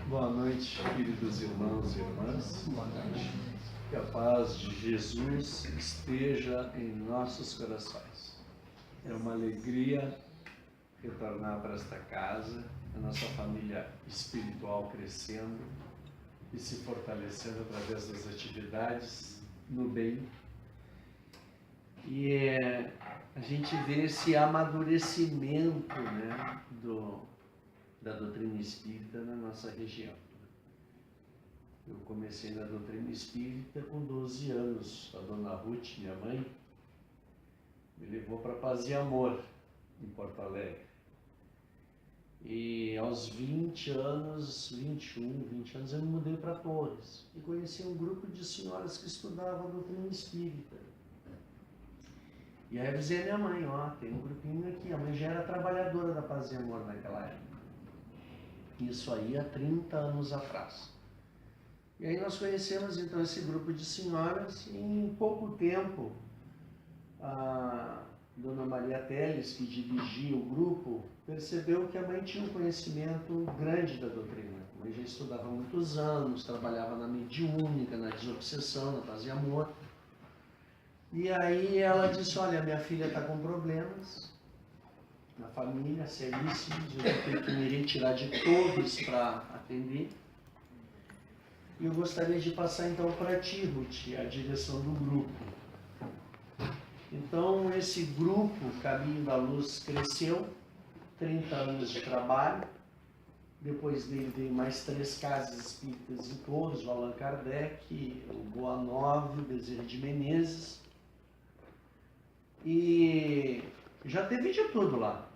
Boa noite, queridos irmãos e irmãs. Boa noite. Que a paz de Jesus esteja em nossos corações. É uma alegria retornar para esta casa, a nossa família espiritual crescendo e se fortalecendo através das atividades no bem. E a gente vê esse amadurecimento, né, da doutrina espírita na nossa região. Eu comecei na doutrina espírita com 12 anos. A dona Ruth, minha mãe, me levou para Paz e Amor, em Porto Alegre. E aos 20 anos, 20 anos, eu me mudei para Torres. E conheci um grupo de senhoras que estudavam a doutrina espírita. E aí eu avisei a minha mãe, tem um grupinho aqui. A mãe já era trabalhadora da Paz e Amor naquela época. Isso aí há 30 anos atrás. E aí nós conhecemos então esse grupo de senhoras e em pouco tempo a dona Maria Teles, que dirigia o grupo, percebeu que a mãe tinha um conhecimento grande da doutrina. A mãe já estudava há muitos anos, trabalhava na mediúnica, na desobsessão, na Paz e Amor. E aí ela disse, olha, minha filha está com problemas na família, seríssimos, eu vou ter que me retirar de Torres para atender. E eu gostaria de passar então para ti, Ruth, a direção do grupo. Então esse grupo, Caminho da Luz, cresceu, 30 anos de trabalho. Depois dele veio mais 3 casas espíritas em Torres, o Allan Kardec, o Boa Nova, o Bezerra de Menezes. E já teve de tudo lá.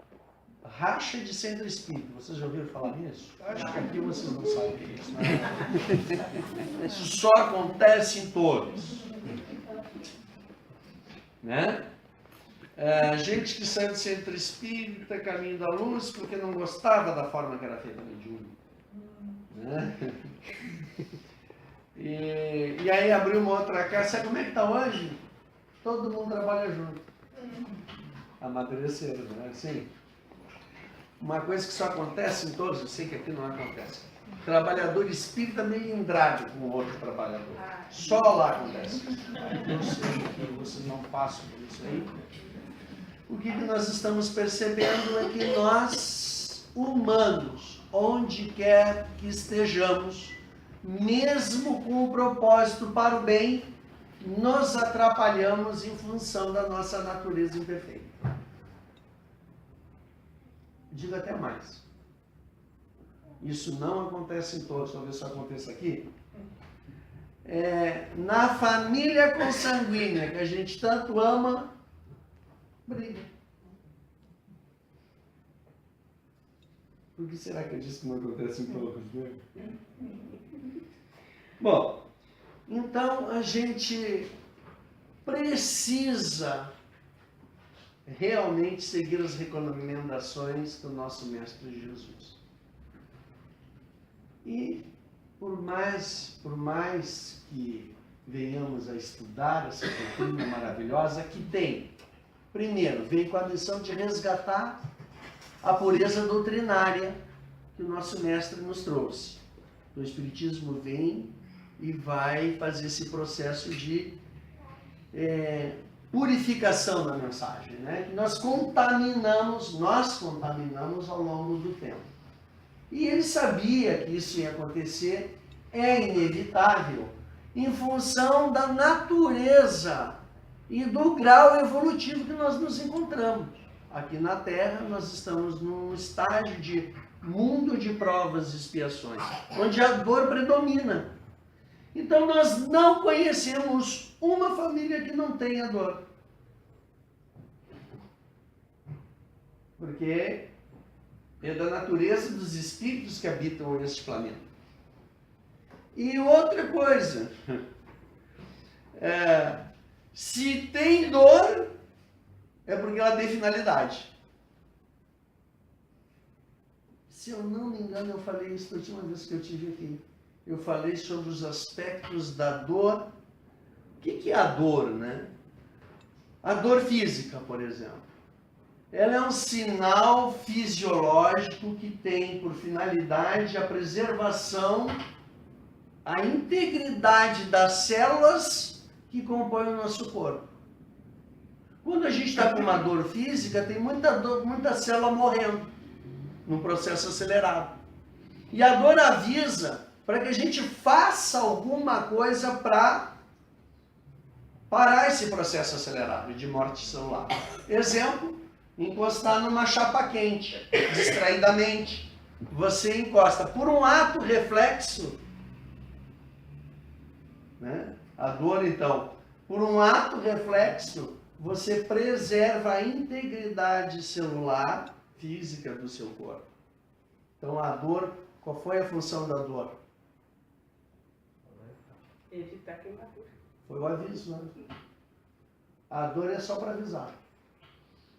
Racha de centro espírita. Vocês já ouviram falar nisso? Acho que aqui vocês não sabem disso. Né? Isso só acontece em Torres. Né? Gente que saiu do centro espírita, Caminho da Luz, porque não gostava da forma que era feita a mediúnica. Né? E aí abriu uma outra casa. Sabe como é que está hoje? Todo mundo trabalha junto. Amadureceram, né? Assim, uma coisa que só acontece em Todos, eu sei que aqui não acontece. Trabalhador espírita melindrado com o outro trabalhador. Só lá acontece. Eu sei que vocês não passam por isso aí. O que nós estamos percebendo é que nós, humanos, onde quer que estejamos, mesmo com o propósito para o bem, nos atrapalhamos em função da nossa natureza imperfeita. Digo até mais. Isso não acontece em Todos, talvez só aconteça aqui. Na família consanguínea, que a gente tanto ama, briga. Por que será que eu disse que não acontece em Todos? Né? Bom, então a gente precisa realmente seguir as recomendações do nosso Mestre Jesus. E por mais que venhamos a estudar essa doutrina maravilhosa, que tem, primeiro, vem com a missão de resgatar a pureza doutrinária que o nosso Mestre nos trouxe. O Espiritismo vem e vai fazer esse processo de purificação da mensagem, né? Que nós contaminamos ao longo do tempo. E ele sabia que isso ia acontecer, é inevitável, em função da natureza e do grau evolutivo que nós nos encontramos. Aqui na Terra nós estamos num estágio de mundo de provas e expiações, onde a dor predomina. Então nós não conhecemos uma família que não tenha dor. Porque é da natureza dos espíritos que habitam este planeta. E outra coisa, se tem dor, é porque ela tem finalidade. Se eu não me engano, eu falei isso da última vez que eu estive aqui. Eu falei sobre os aspectos da dor. O que é a dor, né? A dor física, por exemplo. Ela é um sinal fisiológico que tem por finalidade a preservação, a integridade das células que compõem o nosso corpo. Quando a gente está com uma dor física, tem muita célula morrendo num processo acelerado. E a dor avisa para que a gente faça alguma coisa para parar esse processo acelerado de morte celular. Exemplo, encostar numa chapa quente, distraidamente. Você encosta por um ato reflexo, né? A dor, então, por um ato reflexo, você preserva a integridade celular física do seu corpo. Então, a dor, qual foi a função da dor? Evitar queimadura. Foi o aviso, né? A dor é só para avisar.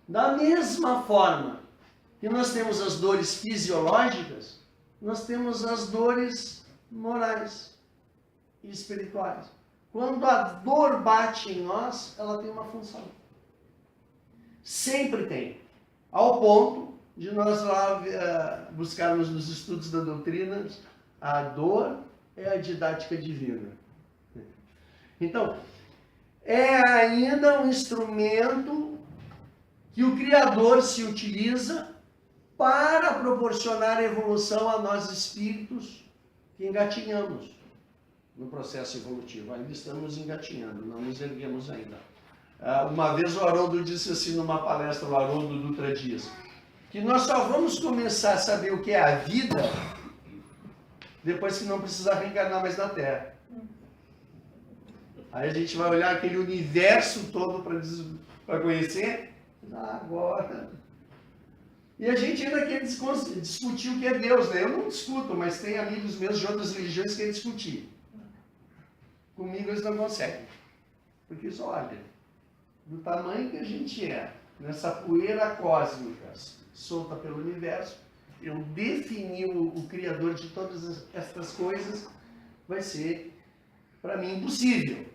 Da mesma forma que nós temos as dores fisiológicas, nós temos as dores morais e espirituais. Quando a dor bate em nós, ela tem uma função. Sempre tem. Ao ponto de nós lá buscarmos nos estudos da doutrina, a dor é a didática divina. Então, é ainda um instrumento que o Criador se utiliza para proporcionar evolução a nós espíritos que engatinhamos no processo evolutivo. Ainda estamos engatinhando, não nos erguemos ainda. Uma vez o Haroldo disse assim numa palestra, o Haroldo Dutra Dias, que nós só vamos começar a saber o que é a vida depois que não precisar reencarnar mais na Terra. Aí a gente vai olhar aquele universo todo para conhecer. Agora. E a gente ainda quer discutir o que é Deus, né? Eu não discuto, mas tem amigos meus de outras religiões que querem discutir. Comigo eles não conseguem. Porque só olha, do tamanho que a gente é, nessa poeira cósmica solta pelo universo, eu defini o Criador de todas essas coisas, vai ser, para mim, impossível.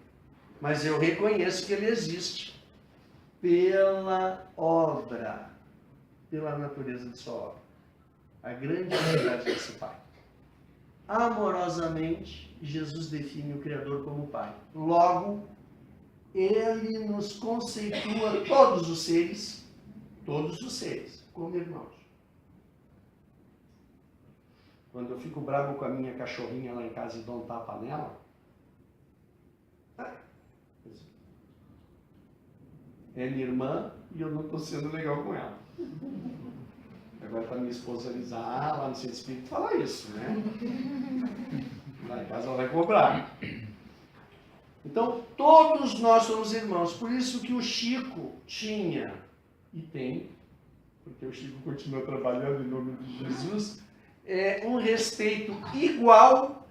Mas eu reconheço que ele existe pela obra, pela natureza de sua obra. A grande verdade desse Pai. Amorosamente, Jesus define o Criador como Pai. Logo, ele nos conceitua todos os seres, como irmãos. Quando eu fico bravo com a minha cachorrinha lá em casa e dou um tapa nela, é minha irmã e eu não estou sendo legal com ela. Agora para minha esposa alisar lá no centro espírita falar isso, né? Lá em casa ela vai cobrar. Então, todos nós somos irmãos. Por isso que o Chico tinha e tem, porque o Chico continua trabalhando em nome de Jesus, um respeito igual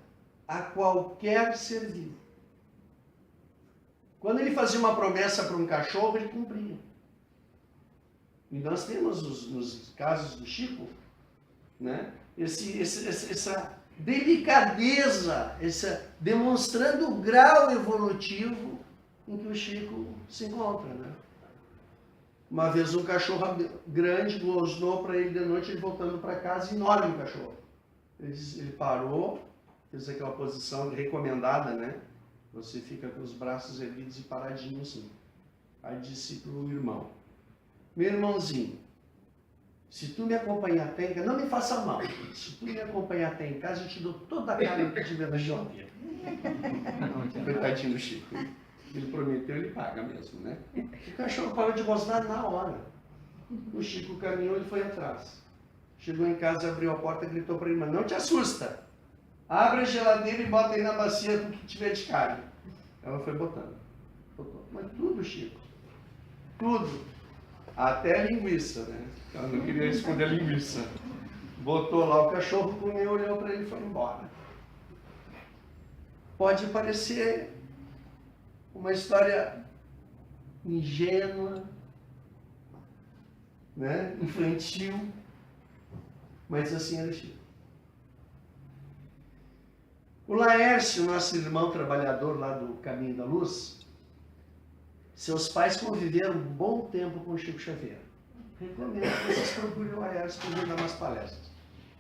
a qualquer ser vivo. Quando ele fazia uma promessa para um cachorro, ele cumpria. E nós temos nos casos do Chico, né, essa delicadeza, demonstrando o grau evolutivo em que o Chico se encontra. Né? Uma vez um cachorro grande gosnou para ele de noite, ele voltando para casa, enorme o cachorro. Ele parou, fez aquela posição recomendada, né? Você fica com os braços erguidos e paradinho assim. Aí disse para o irmão, meu irmãozinho, se tu me acompanhar até em casa, não me faça mal, se tu me acompanhar até em casa, eu te dou toda a carne que tiver na geladeira. Coitadinho do Chico. Ele prometeu, ele paga mesmo, né? O cachorro parou de rosnar na hora. O Chico caminhou, ele foi atrás. Chegou em casa, abriu a porta e gritou para a irmã, não te assusta. Abre a geladeira e bota aí na bacia o que tiver de carne. Ela foi botando. Botou. Mas tudo, Chico. Tudo. Até a linguiça, né? Ela não queria esconder a linguiça. Botou lá, o cachorro comeu, olhou para ele e foi embora. Pode parecer uma história ingênua, né? Infantil, mas assim era o Chico. O Laércio, nosso irmão trabalhador lá do Caminho da Luz, seus pais conviveram um bom tempo com o Chico Xavier. recomendo que vocês procurem o Laércio para vir dar umas palestras.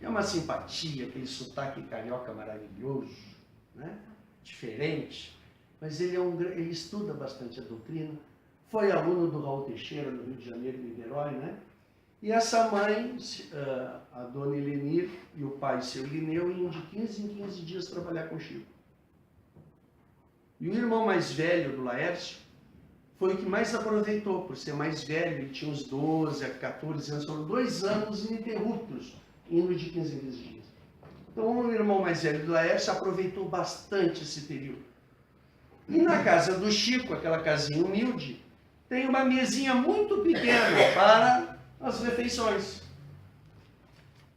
É uma simpatia, aquele sotaque carioca maravilhoso, né? Diferente, mas ele estuda bastante a doutrina, foi aluno do Raul Teixeira no Rio de Janeiro, em Niterói, né? E essa mãe, a dona Helenir, e o pai, seu Lineu, iam de 15 em 15 dias trabalhar com o Chico. E o irmão mais velho do Laércio foi o que mais aproveitou, por ser mais velho, ele tinha uns 12 a 14 anos, foram 2 anos ininterruptos, indo de 15 em 15 dias. Então o irmão mais velho do Laércio aproveitou bastante esse período. E na casa do Chico, aquela casinha humilde, tem uma mesinha muito pequena para as refeições.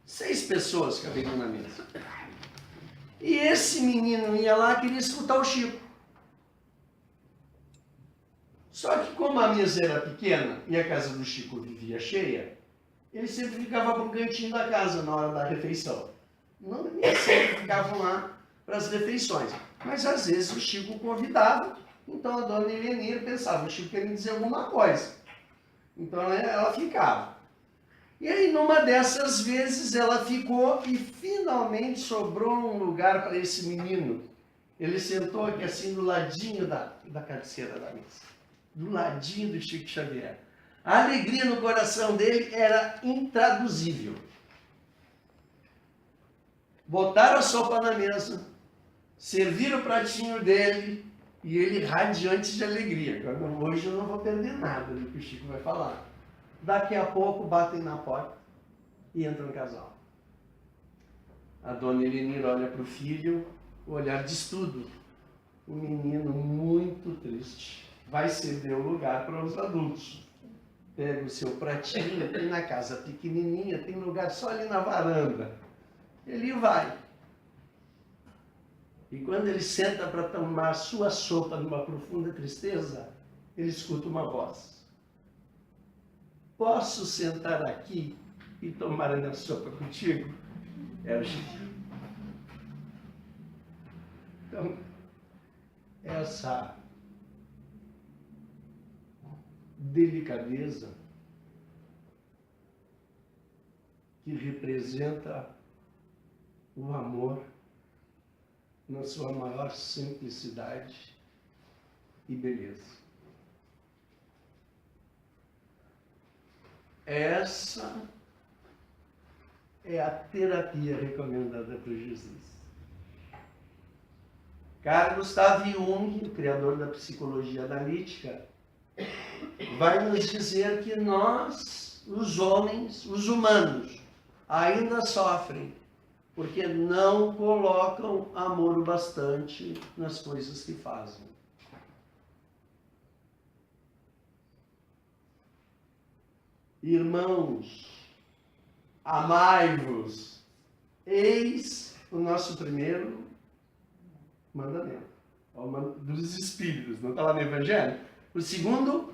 6 pessoas cabiam na mesa. E esse menino ia lá e queria escutar o Chico. Só que como a mesa era pequena e a casa do Chico vivia cheia, ele sempre ficava para um cantinho da casa na hora da refeição. Não nem sempre ficavam lá para as refeições. Mas às vezes o Chico convidava, então a dona Helenir pensava, o Chico queria dizer alguma coisa. Então ela ficava. E aí numa dessas vezes ela ficou e finalmente sobrou um lugar para esse menino. Ele sentou aqui assim do ladinho da cabeceira da mesa. Do ladinho do Chico Xavier. A alegria no coração dele era intraduzível. Botaram a sopa na mesa, serviram o pratinho dele e ele radiante de alegria. Hoje eu não vou perder nada do que o Chico vai falar. Daqui a pouco batem na porta e entra um casal. A dona Helenir olha para o filho, o olhar de estudo. O menino muito triste. Vai ceder o lugar para os adultos. Pega o seu pratinho, tem na casa pequenininha, tem lugar só ali na varanda. Ele vai. E quando ele senta para tomar sua sopa numa profunda tristeza, ele escuta uma voz. Posso sentar aqui e tomar a minha sopa contigo? Era o Chico. Então, essa delicadeza que representa o amor na sua maior simplicidade e beleza. Essa é a terapia recomendada por Jesus. Carl Gustav Jung, o criador da psicologia analítica, vai nos dizer que nós, os homens, os humanos, ainda sofrem porque não colocam amor bastante nas coisas que fazem. Irmãos, amai-vos, eis o nosso primeiro mandamento, dos Espíritos, não está lá no Evangelho? O segundo,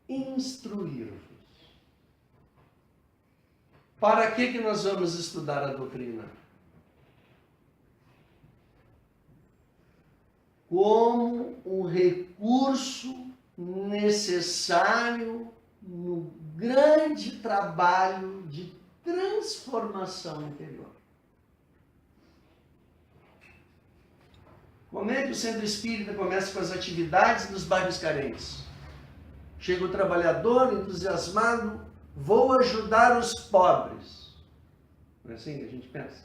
instruir-vos. Para que nós vamos estudar a doutrina? Como um recurso necessário no grande trabalho de transformação interior. Como é que o Centro Espírita começa com as atividades dos bairros carentes? Chega o trabalhador entusiasmado, vou ajudar os pobres. Não é assim que a gente pensa?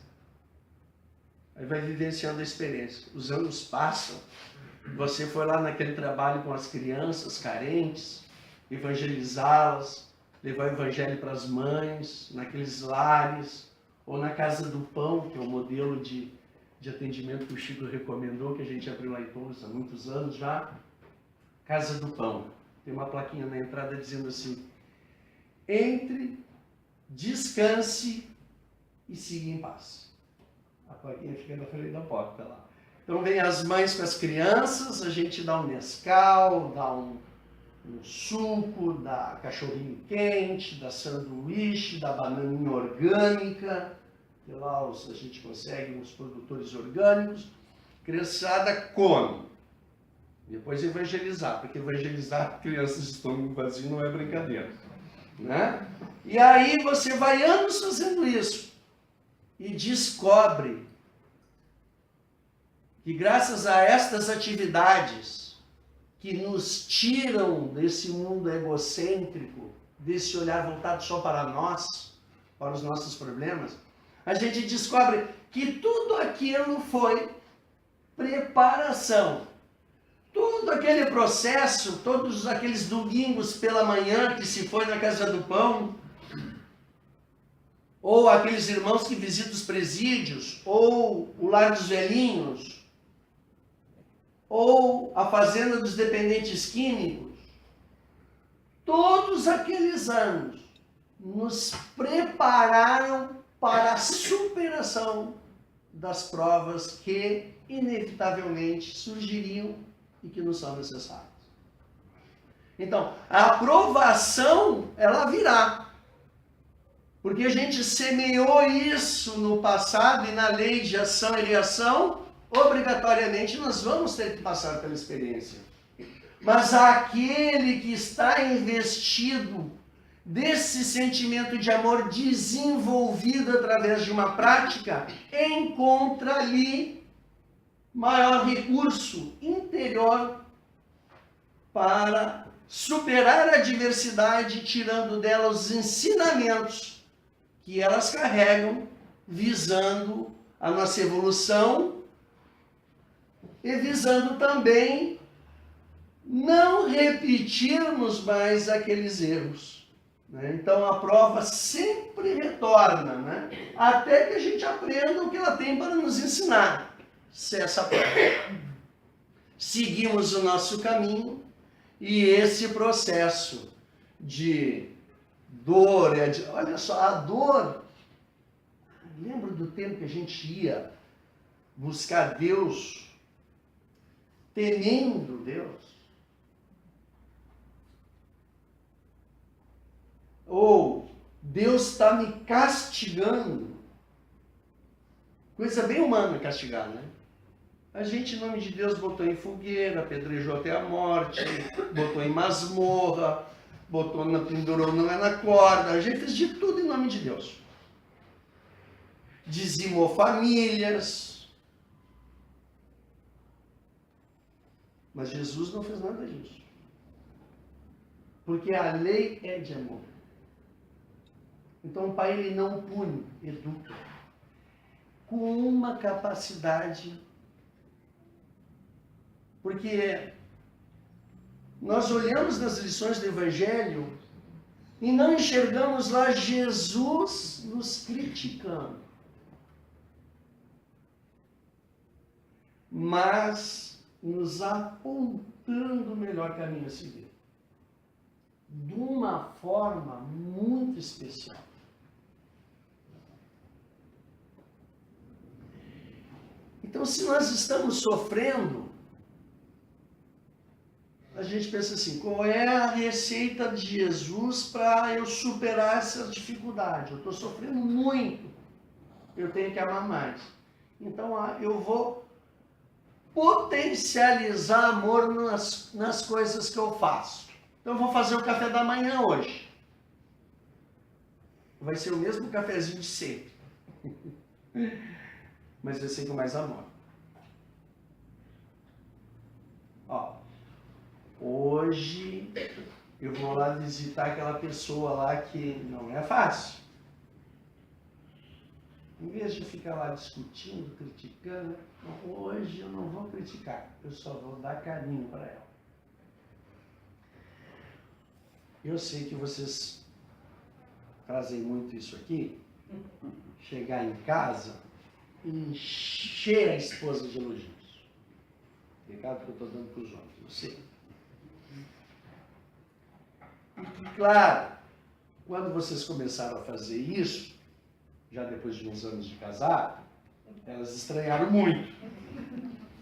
Aí vai vivenciando a experiência. Os anos passam, você foi lá naquele trabalho com as crianças carentes, evangelizá-las, levar o evangelho para as mães, naqueles lares, ou na Casa do Pão, que é o modelo de atendimento que o Chico recomendou, que a gente abriu lá em Torres há muitos anos já. Casa do Pão. Tem uma plaquinha na entrada dizendo assim: entre, descanse e siga em paz. A plaquinha fica na frente da porta lá. Então vem as mães com as crianças, a gente dá um Nescau, dá um suco, dá cachorrinho quente, dá sanduíche, dá bananinha orgânica, que lá a gente consegue uns produtores orgânicos. Criançada come. Depois evangelizar, porque evangelizar crianças de estômago vazio não é brincadeira. né? E aí você vai anos fazendo isso e descobre que graças a estas atividades que nos tiram desse mundo egocêntrico, desse olhar voltado só para nós, para os nossos problemas, a gente descobre que tudo aquilo foi preparação. Todo aquele processo, todos aqueles domingos pela manhã que se foi na Casa do Pão, ou aqueles irmãos que visitam os presídios, ou o Lar dos Velhinhos, ou a Fazenda dos Dependentes Químicos, todos aqueles anos nos prepararam para a superação das provas que inevitavelmente surgiriam e que nos são necessárias. Então, a aprovação, ela virá. Porque a gente semeou isso no passado e na lei de ação e reação, obrigatoriamente nós vamos ter que passar pela experiência. Mas aquele que está investido desse sentimento de amor desenvolvido através de uma prática, encontra ali maior recurso interior para superar a adversidade, tirando dela os ensinamentos que elas carregam, visando a nossa evolução e visando também não repetirmos mais aqueles erros. Né? Então a prova sempre retorna, né? Até que a gente aprenda o que ela tem para nos ensinar. Se essa prova. Seguimos o nosso caminho e esse processo de dor, olha só, a dor, lembra do tempo que a gente ia buscar Deus, temendo Deus? Ou Deus está me castigando. Coisa bem humana castigar, né? A gente, em nome de Deus, botou em fogueira, apedrejou até a morte, botou em masmorra, pendurou na corda. A gente fez de tudo em nome de Deus. Dizimou famílias. Mas Jesus não fez nada disso. Porque a lei é de amor. Então o Pai, ele não pune, educa. Com uma capacidade. Porque nós olhamos nas lições do Evangelho e não enxergamos lá Jesus nos criticando. Mas nos apontando o melhor caminho a seguir. De uma forma muito especial. Então, se nós estamos sofrendo, a gente pensa assim, qual é a receita de Jesus para eu superar essa dificuldade? Eu estou sofrendo muito, eu tenho que amar mais. Então, eu vou potencializar amor nas coisas que eu faço. Então, eu vou fazer o café da manhã hoje. Vai ser o mesmo cafezinho de sempre. Mas vai ser com mais amor. Ó, hoje eu vou lá visitar aquela pessoa lá que não é fácil. Em vez de ficar lá discutindo, criticando, hoje eu não vou criticar, eu só vou dar carinho para ela. Eu sei que vocês trazem muito isso aqui, chegar em casa e encher a esposa de elogios. Recado que eu estou dando para os homens, eu sei. E claro, quando vocês começaram a fazer isso, já depois de uns anos de casado, elas estranharam muito.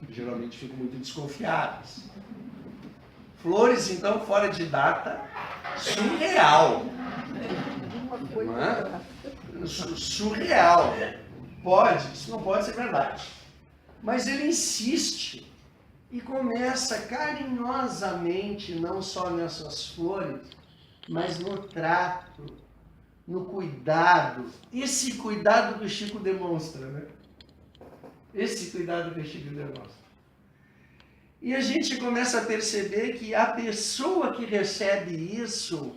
Geralmente ficam muito desconfiadas. Flores, então, fora de data, surreal. Não é? Surreal. Pode, isso não pode ser verdade. Mas ele insiste e começa carinhosamente, não só nessas flores, mas no trato, no cuidado. Esse cuidado que o Chico demonstra, né? Esse cuidado que o Chico demonstra. E a gente começa a perceber que a pessoa que recebe isso,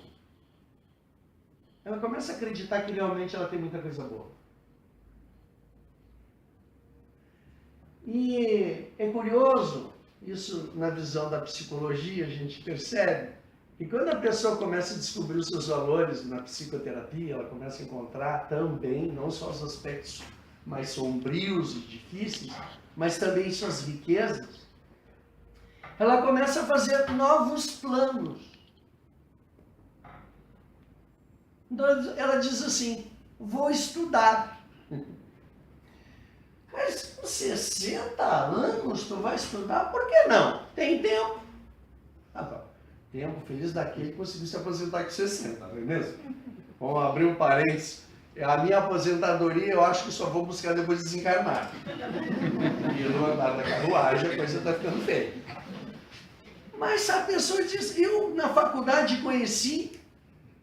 ela começa a acreditar que realmente ela tem muita coisa boa. E é curioso, isso na visão da psicologia a gente percebe, que quando a pessoa começa a descobrir os seus valores na psicoterapia, ela começa a encontrar também, não só os aspectos mais sombrios e difíceis, mas também suas riquezas, ela começa a fazer novos planos. Então ela diz assim, vou estudar. Mas com 60 anos tu vai estudar? Por que não? Tem tempo. Ah, tá. Tempo feliz daquele que conseguiu se aposentar com 60, não é mesmo? Vamos abrir um parênteses. A minha aposentadoria eu acho que só vou buscar depois de desencarnar. E no andar da carruagem a coisa está ficando feia. Mas a pessoa diz, eu na faculdade conheci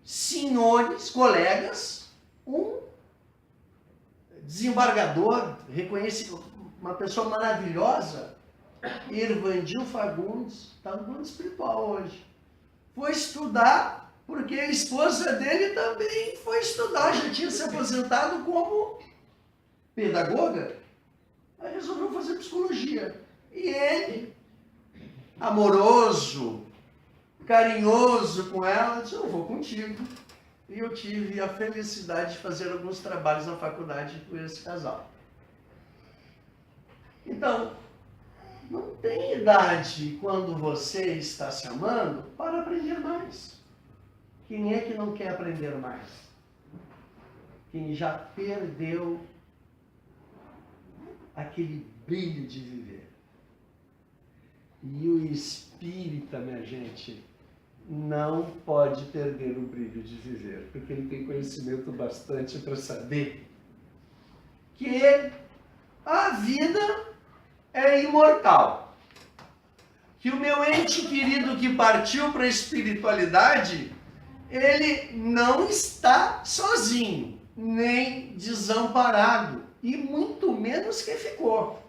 senhores, colegas, um desembargador, reconheci uma pessoa maravilhosa, Irvandil Fagundes, está no mundo espiritual hoje. Foi estudar, porque a esposa dele também foi estudar, já tinha se aposentado como pedagoga, aí resolveu fazer psicologia. E ele, amoroso, carinhoso com ela, disse, eu vou contigo. E eu tive a felicidade de fazer alguns trabalhos na faculdade com esse casal. Então, não tem idade quando você está se amando para aprender mais. Quem é que não quer aprender mais? Quem já perdeu aquele brilho de viver. E o espírita, minha gente, não pode perder o brilho de viver, porque ele tem conhecimento bastante para saber que a vida é imortal. Que o meu ente querido que partiu para a espiritualidade, ele não está sozinho, nem desamparado, e muito menos que ficou.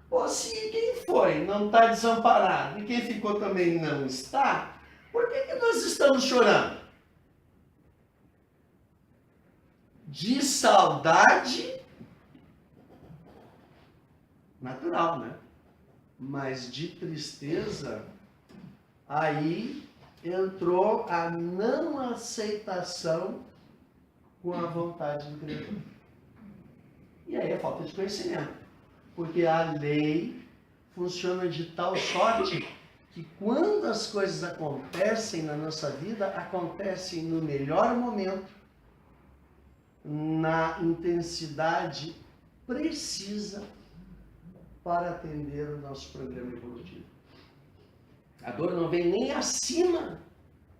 Ou se quem foi não está desamparado e quem ficou também não está, por que nós estamos chorando? De saudade natural, né? Mas de tristeza, aí entrou a não aceitação com a vontade do Criador. E aí é falta de conhecimento. Porque a lei funciona de tal sorte que quando as coisas acontecem na nossa vida, acontecem no melhor momento, na intensidade precisa para atender o nosso programa evolutivo. A dor não vem nem acima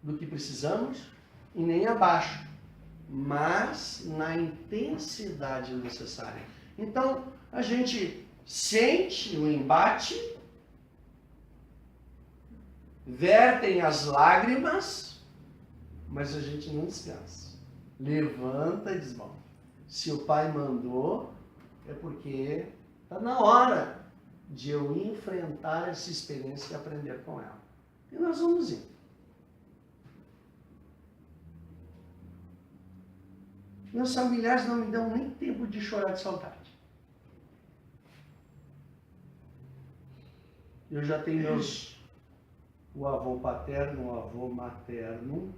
do que precisamos e nem abaixo, mas na intensidade necessária. Então, a gente sente o embate, vertem as lágrimas, mas a gente não descansa. Levanta e diz, bom, se o Pai mandou, é porque está na hora de eu enfrentar essa experiência e aprender com ela. E nós vamos ir. Meus familiares não me dão nem tempo de chorar de saudade. Eu já tenho o avô paterno, o avô materno.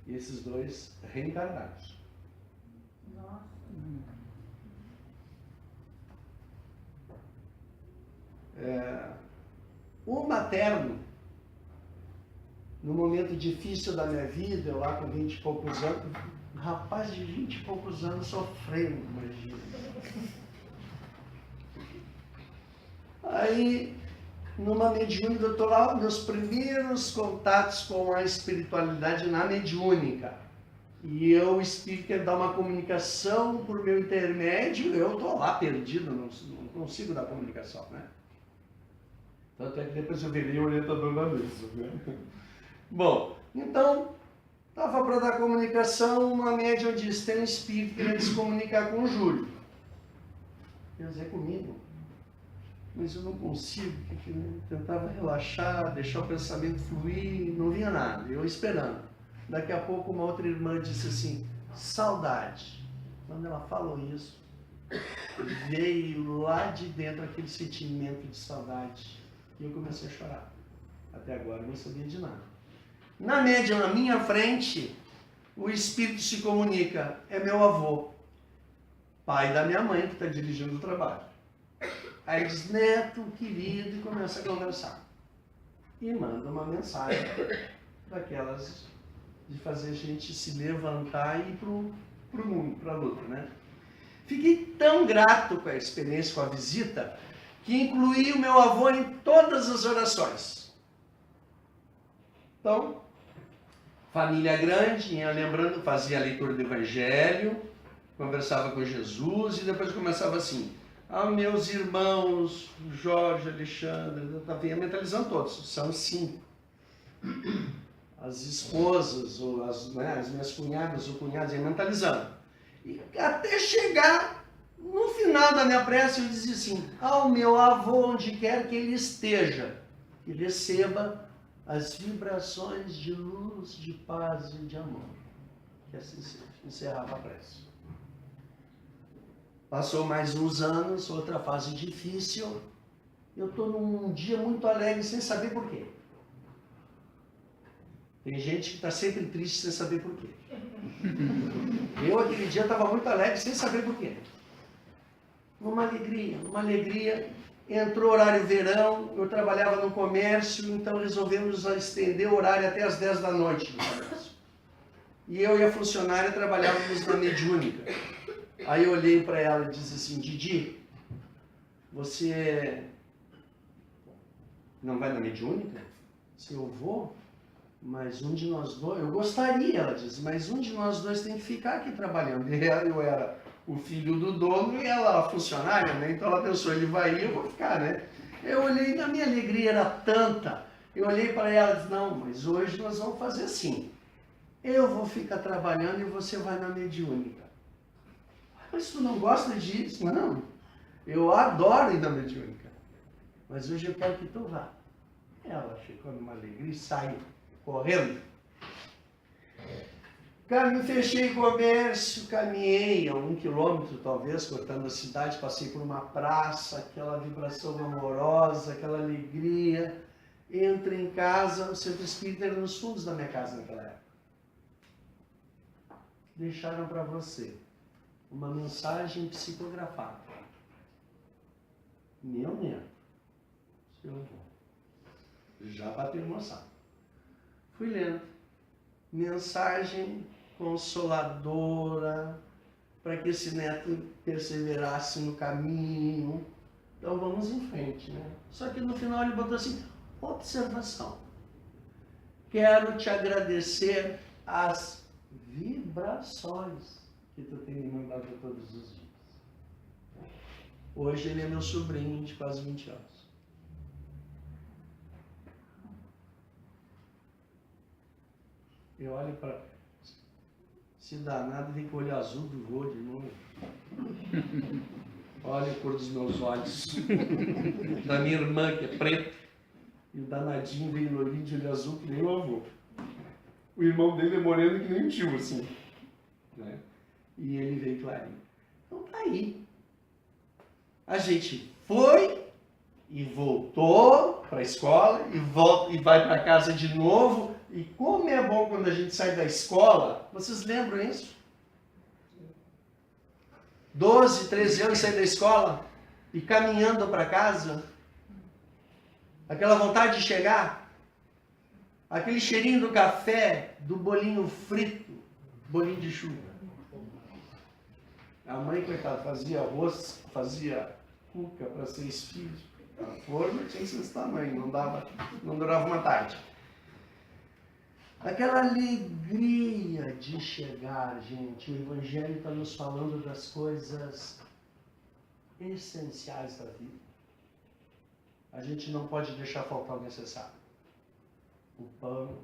E esses dois reencarnados. Nossa. O materno, no momento difícil da minha vida, eu lá com 20 e poucos anos, rapaz de 20 e poucos anos sofrendo, imagina. Aí, numa mediúnica, eu estou lá, meus primeiros contatos com a espiritualidade na mediúnica. E o espírito quer dar uma comunicação por meu intermédio, eu estou lá perdido, não consigo dar comunicação, né? Tanto é que depois eu virei orientador da mesa, né? Bom, então, estava para dar comunicação, uma média eu disse, tem um espírito querendo se comunicar com o Júlio. Quer dizer, comigo. Mas eu não consigo, porque eu tentava relaxar, deixar o pensamento fluir, não vinha nada, eu esperando. Daqui a pouco uma outra irmã disse assim, saudade. Quando ela falou isso, veio lá de dentro aquele sentimento de saudade. E eu comecei a chorar. Até agora eu não sabia de nada. Na média, na minha frente, o espírito se comunica. É meu avô, pai da minha mãe, que está dirigindo o trabalho. Aí diz, neto, querido, e começa a conversar. E manda uma mensagem daquelas de fazer a gente se levantar e ir pro mundo, para a luta, né? Fiquei tão grato com a experiência, com a visita, que incluí o meu avô em todas as orações. Então, família grande, ia lembrando, fazia a leitura do Evangelho, conversava com Jesus e depois começava assim, meus irmãos, Jorge, Alexandre, eu estava mentalizando todos, são 5. As esposas, ou as minhas cunhadas ou cunhados, ia mentalizando. E até chegar no final da minha prece, eu dizia assim, ao meu avô, onde quer que ele esteja, que receba as vibrações de luz, de paz e de amor. Que assim seja. Encerrava a prece. Passou mais uns anos, outra fase difícil. Eu estou num dia muito alegre, sem saber por quê. Tem gente que está sempre triste sem saber por quê. Eu, aquele dia, estava muito alegre, sem saber por quê. Uma alegria. Entrou o horário verão, eu trabalhava no comércio, então resolvemos estender o horário até as 10 da noite do comércio. E eu e a funcionária trabalhávamos na mediúnica. Aí eu olhei para ela e disse assim, Didi, você não vai na mediúnica? Se eu vou, mas um de nós dois, eu gostaria, ela disse, mas um de nós dois tem que ficar aqui trabalhando. E eu era o filho do dono e ela a funcionária, né? Então ela pensou, ele vai ir, eu vou ficar, né? Eu olhei, a minha alegria era tanta, eu olhei para ela e disse, não, mas hoje nós vamos fazer assim, eu vou ficar trabalhando e você vai na mediúnica. Mas tu não gosta disso? Não, eu adoro ir na mediúnica, mas hoje eu quero que tu vá. Ela ficou numa alegria e saiu correndo. Fechei comércio, caminhei a 1 quilômetro talvez, cortando a cidade, passei por uma praça, aquela vibração amorosa, aquela alegria. Entro em casa, o centro espírita era nos fundos da minha casa naquela época. Deixaram para você uma mensagem psicografada. Meu neto, seu avô, já bateu emoção. Fui lendo. Mensagem consoladora, para que esse neto perseverasse no caminho. Então vamos em frente, né? Só que no final ele botou assim, observação. Quero te agradecer as vibrações que tu tem me mandado todos os dias. Hoje ele é meu sobrinho de quase 20 anos. Eu olho para... Se danado, vem com o olho azul do vô de novo. Olha a cor dos meus olhos. Da minha irmã, que é preta. E o danadinho veio loirinho de olho azul, que nem o avô. O irmão dele é moreno que nem o tio, assim. Né? E ele veio clarinho. Então tá aí. A gente foi e voltou para a escola e volta e vai para casa de novo. E como é bom quando a gente sai da escola, vocês lembram isso? 12, 13 anos sair da escola e caminhando para casa, aquela vontade de chegar, aquele cheirinho do café, do bolinho frito, bolinho de chuva. A mãe, coitada, fazia arroz, fazia cuca para 6 filhos. A forma tinha esse tamanho, não durava uma tarde. Aquela alegria de chegar, gente. O Evangelho está nos falando das coisas essenciais da vida. a gente não pode deixar faltar o necessário. O pão,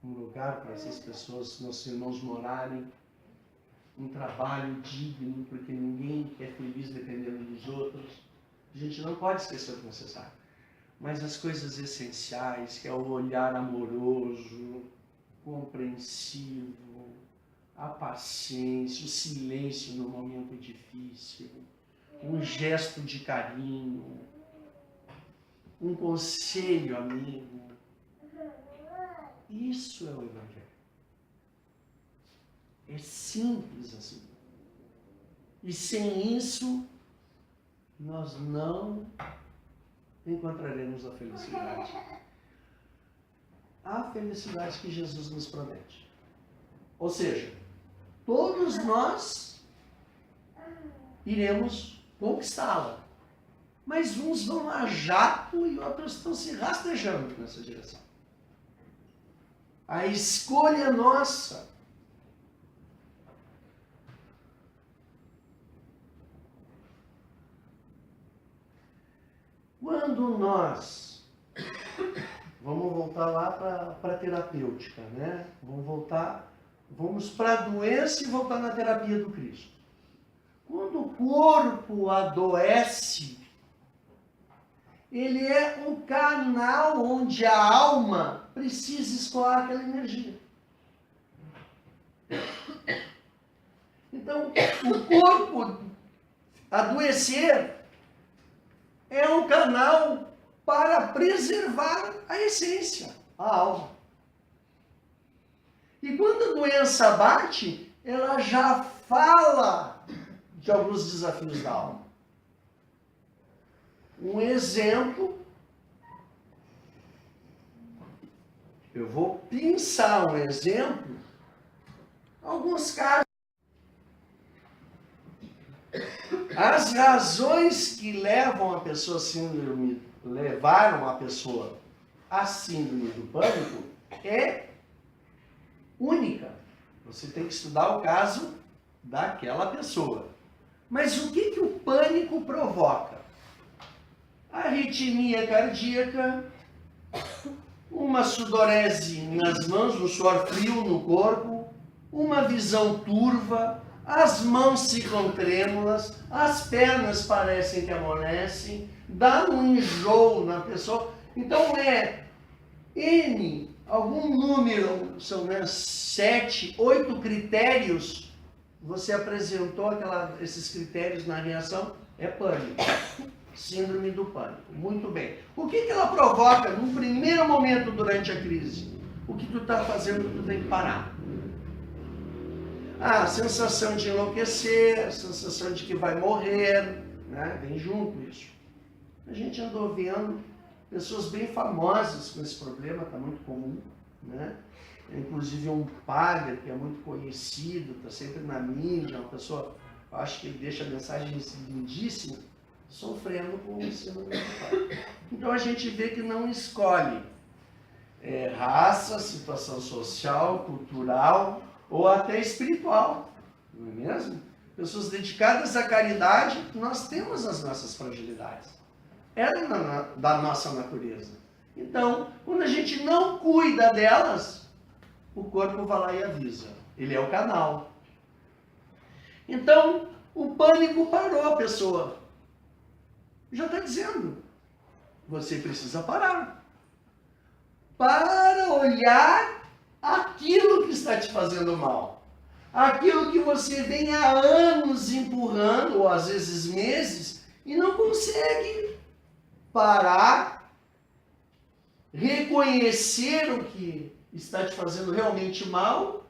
um lugar para essas pessoas, nossos irmãos morarem, um trabalho digno, porque ninguém é feliz dependendo dos outros. A gente não pode esquecer o necessário. Mas as coisas essenciais, que é o olhar amoroso, compreensivo, a paciência, o silêncio no momento difícil, um gesto de carinho, um conselho amigo. Isso é o Evangelho. É simples assim. E sem isso, nós não encontraremos a felicidade. A felicidade que Jesus nos promete. Ou seja, todos nós iremos conquistá-la. Mas uns vão a jato e outros estão se rastejando nessa direção. A escolha é nossa. Quando nós, vamos voltar lá para a terapêutica, né? Vamos para a doença e voltar na terapia do Cristo. Quando o corpo adoece, ele é um canal onde a alma precisa escoar aquela energia. Então, o corpo adoecer é um canal para preservar a essência, a alma. E quando a doença bate, ela já fala de alguns desafios da alma. Um exemplo, eu vou pensar um exemplo, alguns casos. As razões que levaram a pessoa à síndrome do pânico é única. Você tem que estudar o caso daquela pessoa. Mas o que o pânico provoca? Arritmia cardíaca, uma sudorese nas mãos, um suor frio no corpo, uma visão turva, as mãos ficam trêmulas, as pernas parecem que amolecem, dá um enjoo na pessoa. Então algum número, são 7, 8 critérios, você apresentou esses critérios na reação, é pânico. Síndrome do pânico. Muito bem. O que ela provoca num primeiro momento durante a crise? O que tu está fazendo, tu tem que parar. A sensação de enlouquecer, a sensação de que vai morrer, né? Vem junto isso. A gente andou vendo pessoas bem famosas com esse problema, está muito comum, né? Inclusive um padre que é muito conhecido, está sempre na mídia, uma pessoa, eu acho que ele deixa mensagens lindíssimas, sofrendo com o síndrome do pânico. Então a gente vê que não escolhe raça, situação social, cultural ou até espiritual, não é mesmo? Pessoas dedicadas à caridade, nós temos as nossas fragilidades. É da nossa natureza. Então, quando a gente não cuida delas, o corpo vai lá e avisa. Ele é o canal. Então, o pânico parou a pessoa. Já está dizendo, você precisa parar. Para olhar aquilo que está te fazendo mal. Aquilo que você vem há anos empurrando, ou às vezes meses, e não consegue parar, reconhecer o que está te fazendo realmente mal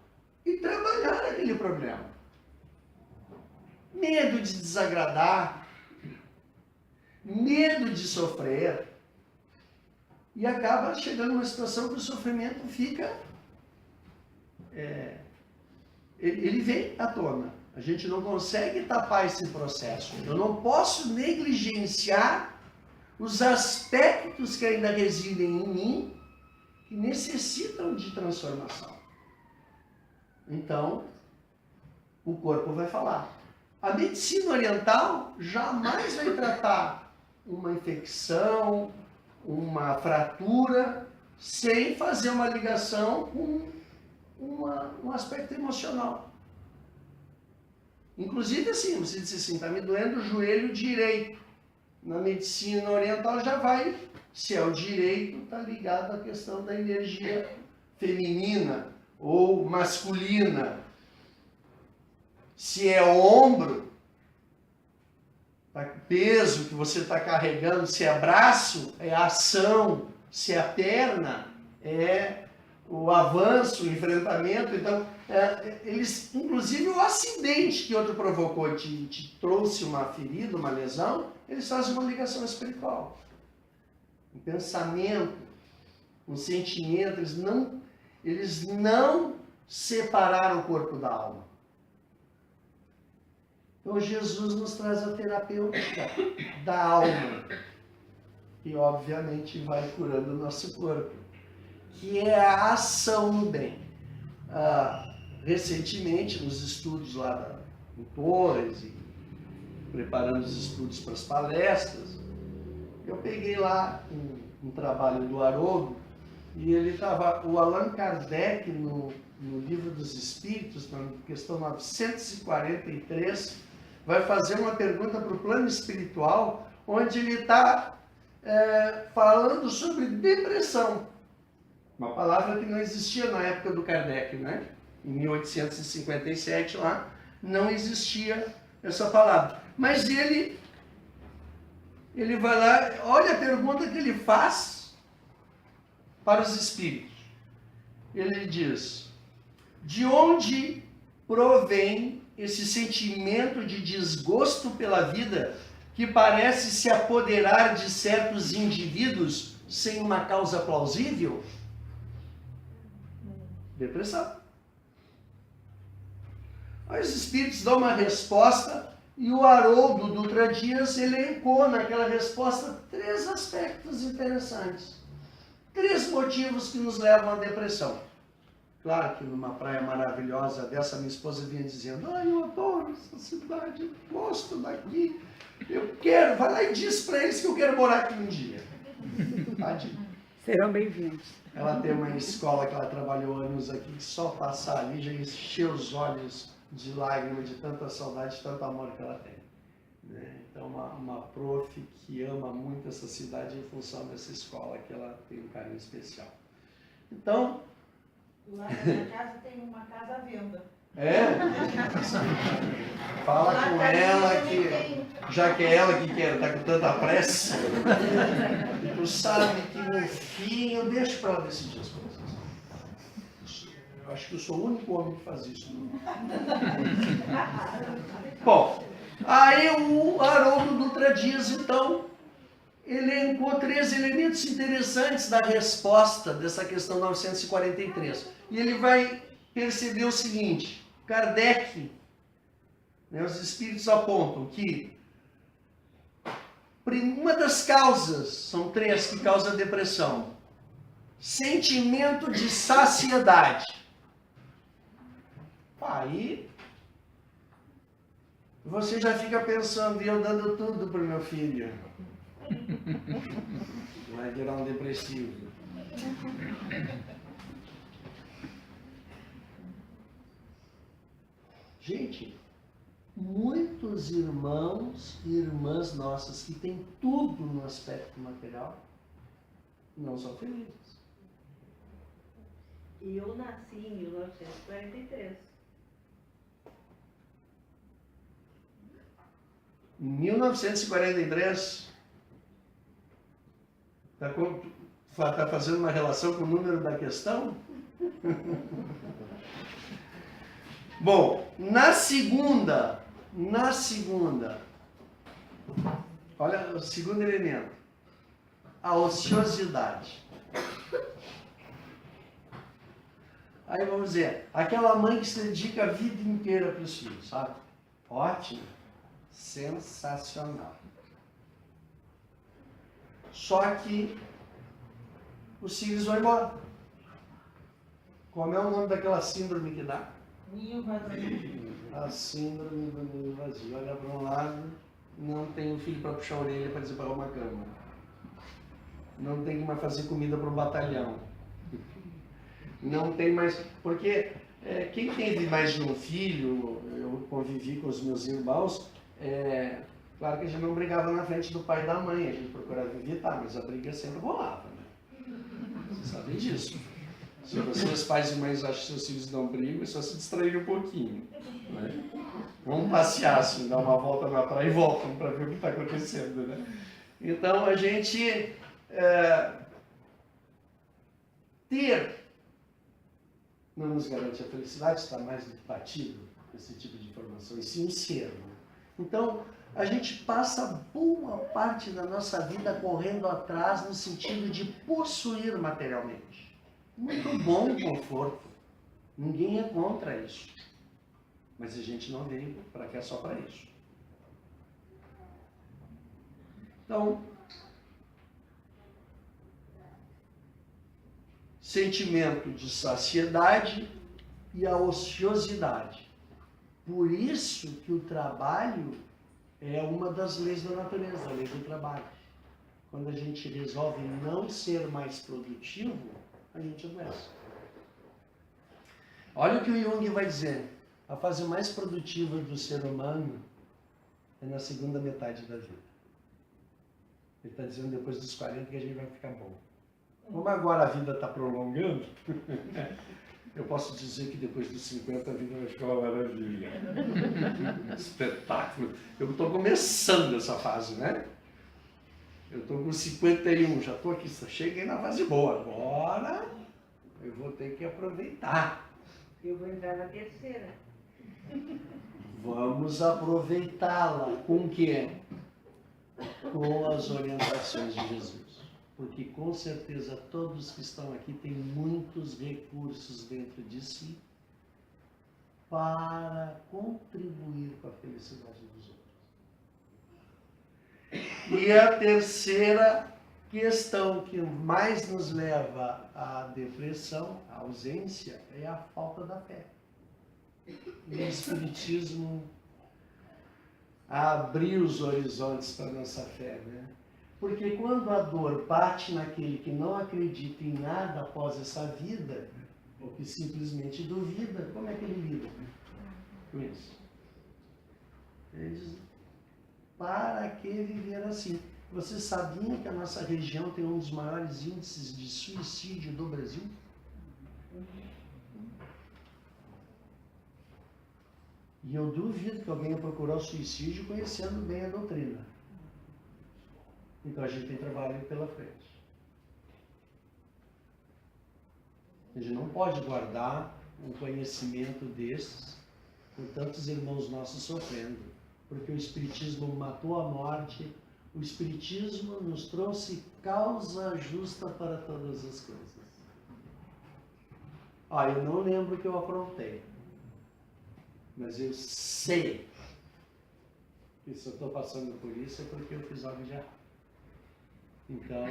e trabalhar aquele problema. Medo de desagradar, medo de sofrer, e acaba chegando numa situação que o sofrimento fica, ele vem à tona. A gente não consegue tapar esse processo. Eu não posso negligenciar os aspectos que ainda residem em mim, que necessitam de transformação. Então, o corpo vai falar. A medicina oriental jamais vai tratar uma infecção, uma fratura, sem fazer uma ligação com um aspecto emocional. Inclusive assim, você diz assim, está me doendo o joelho direito. Na medicina oriental já vai, se é o direito, está ligado à questão da energia feminina ou masculina. Se é ombro, peso que você está carregando, se é braço, é ação, se é perna, é o avanço, o enfrentamento. Então, eles, inclusive o acidente que outro provocou te trouxe uma ferida, uma lesão, eles fazem uma ligação espiritual. Um pensamento, um sentimento, eles não separaram o corpo da alma. Então Jesus nos traz a terapêutica da alma, que obviamente vai curando o nosso corpo, que é a ação no bem. Recentemente, nos estudos lá em Torres, e preparando os estudos para as palestras, eu peguei lá um trabalho do Haroldo, e ele estava, o Allan Kardec, no Livro dos Espíritos, na questão 943, vai fazer uma pergunta para o plano espiritual, onde ele está falando sobre depressão. Uma palavra que não existia na época do Kardec, né? Em 1857 lá, não existia essa palavra. Mas ele vai lá, olha a pergunta que ele faz para os espíritos. Ele diz: de onde provém esse sentimento de desgosto pela vida que parece se apoderar de certos indivíduos sem uma causa plausível? Depressão. Aí os espíritos dão uma resposta e o Haroldo Dutra Dias elencou naquela resposta 3 aspectos interessantes. 3 motivos que nos levam à depressão. Claro que numa praia maravilhosa dessa, minha esposa vinha dizendo: eu adoro essa cidade, eu gosto daqui, eu quero, vai lá e diz para eles que eu quero morar aqui um dia. Tadinho. Serão bem-vindos. Ela tem uma escola que ela trabalhou anos aqui, que só passar ali já encheu os olhos de lágrimas, de tanta saudade, de tanto amor que ela tem. Então, uma prof que ama muito essa cidade em função dessa escola, que ela tem um carinho especial. Então... Lá na minha casa tem uma casa à venda. Fala Lá com ela que, já que é ela que quer, está com tanta pressa, tu sabe que no fim eu deixo para ela decidir as coisas. Eu acho que eu sou o único homem que faz isso. Bom, aí o Haroldo Dutra Dias, então, elencou 3 elementos interessantes da resposta dessa questão 943. E ele vai perceber o seguinte: Kardec, os espíritos apontam que uma das causas, são 3 que causam a depressão: sentimento de saciedade. Aí você já fica pensando: e eu dando tudo para o meu filho? Vai virar um depressivo. Gente, muitos irmãos e irmãs nossas que têm tudo no aspecto material não são felizes. E eu nasci em 1943. Em 1943, está fazendo uma relação com o número da questão? Bom, na segunda, olha o segundo elemento, a ociosidade. Aí vamos dizer, aquela mãe que se dedica a vida inteira para os filhos, sabe? Ótimo, sensacional. Só que os filhos vão embora. Como é o nome daquela síndrome que dá? Ninho vazio. A síndrome do ninho vazio. Olha para um lado não tenho filho para puxar a orelha para deseparar uma cama. Não tenho mais fazer comida para o batalhão. Não tem mais... Porque quem teve mais de um filho, eu convivi com os meus irmãos, claro que a gente não brigava na frente do pai e da mãe, a gente procurava evitar, mas a briga sempre rolava, né? Vocês sabem disso. Se vocês, pais e mães, acham que seus filhos não brigam, é só se distrair um pouquinho, né? Vamos passear, assim, dar uma volta na praia e voltam para ver o que está acontecendo, né? Então, a gente ter não nos garante a felicidade, está mais do que batido esse tipo de informação, e sim um ser. Né? Então, a gente passa boa parte da nossa vida correndo atrás no sentido de possuir materialmente. Muito bom o conforto. Ninguém é contra isso. Mas a gente não veio para cá só para isso. Então, sentimento de saciedade e a ociosidade. Por isso que o trabalho é uma das leis da natureza, a lei do trabalho. Quando a gente resolve não ser mais produtivo, a gente adoece. Olha o que o Jung vai dizer. A fase mais produtiva do ser humano é na segunda metade da vida. Ele está dizendo depois dos 40 que a gente vai ficar bom. Como agora a vida está prolongando, eu posso dizer que depois dos 50 a vida vai ficar uma maravilha. Espetáculo. Eu estou começando essa fase, né? Eu estou com 51, já estou aqui, cheguei na fase boa. Agora eu vou ter que aproveitar. Eu vou entrar na terceira. Vamos aproveitá-la. Com o quê? Com as orientações de Jesus. Porque com certeza todos que estão aqui têm muitos recursos dentro de si para contribuir com a felicidade dos outros. E a terceira questão que mais nos leva à depressão, à ausência, é a falta da fé. E o Espiritismo abriu os horizontes para a nossa fé, né? Porque quando a dor bate naquele que não acredita em nada após essa vida, ou que simplesmente duvida, como é que ele lida com isso? Ele diz, para que viver assim? Vocês sabiam que a nossa região tem um dos maiores índices de suicídio do Brasil? E eu duvido que alguém ia procurar o suicídio conhecendo bem a doutrina. Então a gente tem trabalho pela frente. A gente não pode guardar um conhecimento desses com tantos irmãos nossos sofrendo. Porque o Espiritismo matou a morte, o Espiritismo nos trouxe causa justa para todas as coisas. Eu não lembro que eu aprontei. Mas eu sei que se eu estou passando por isso é porque eu fiz algo de errado. Então,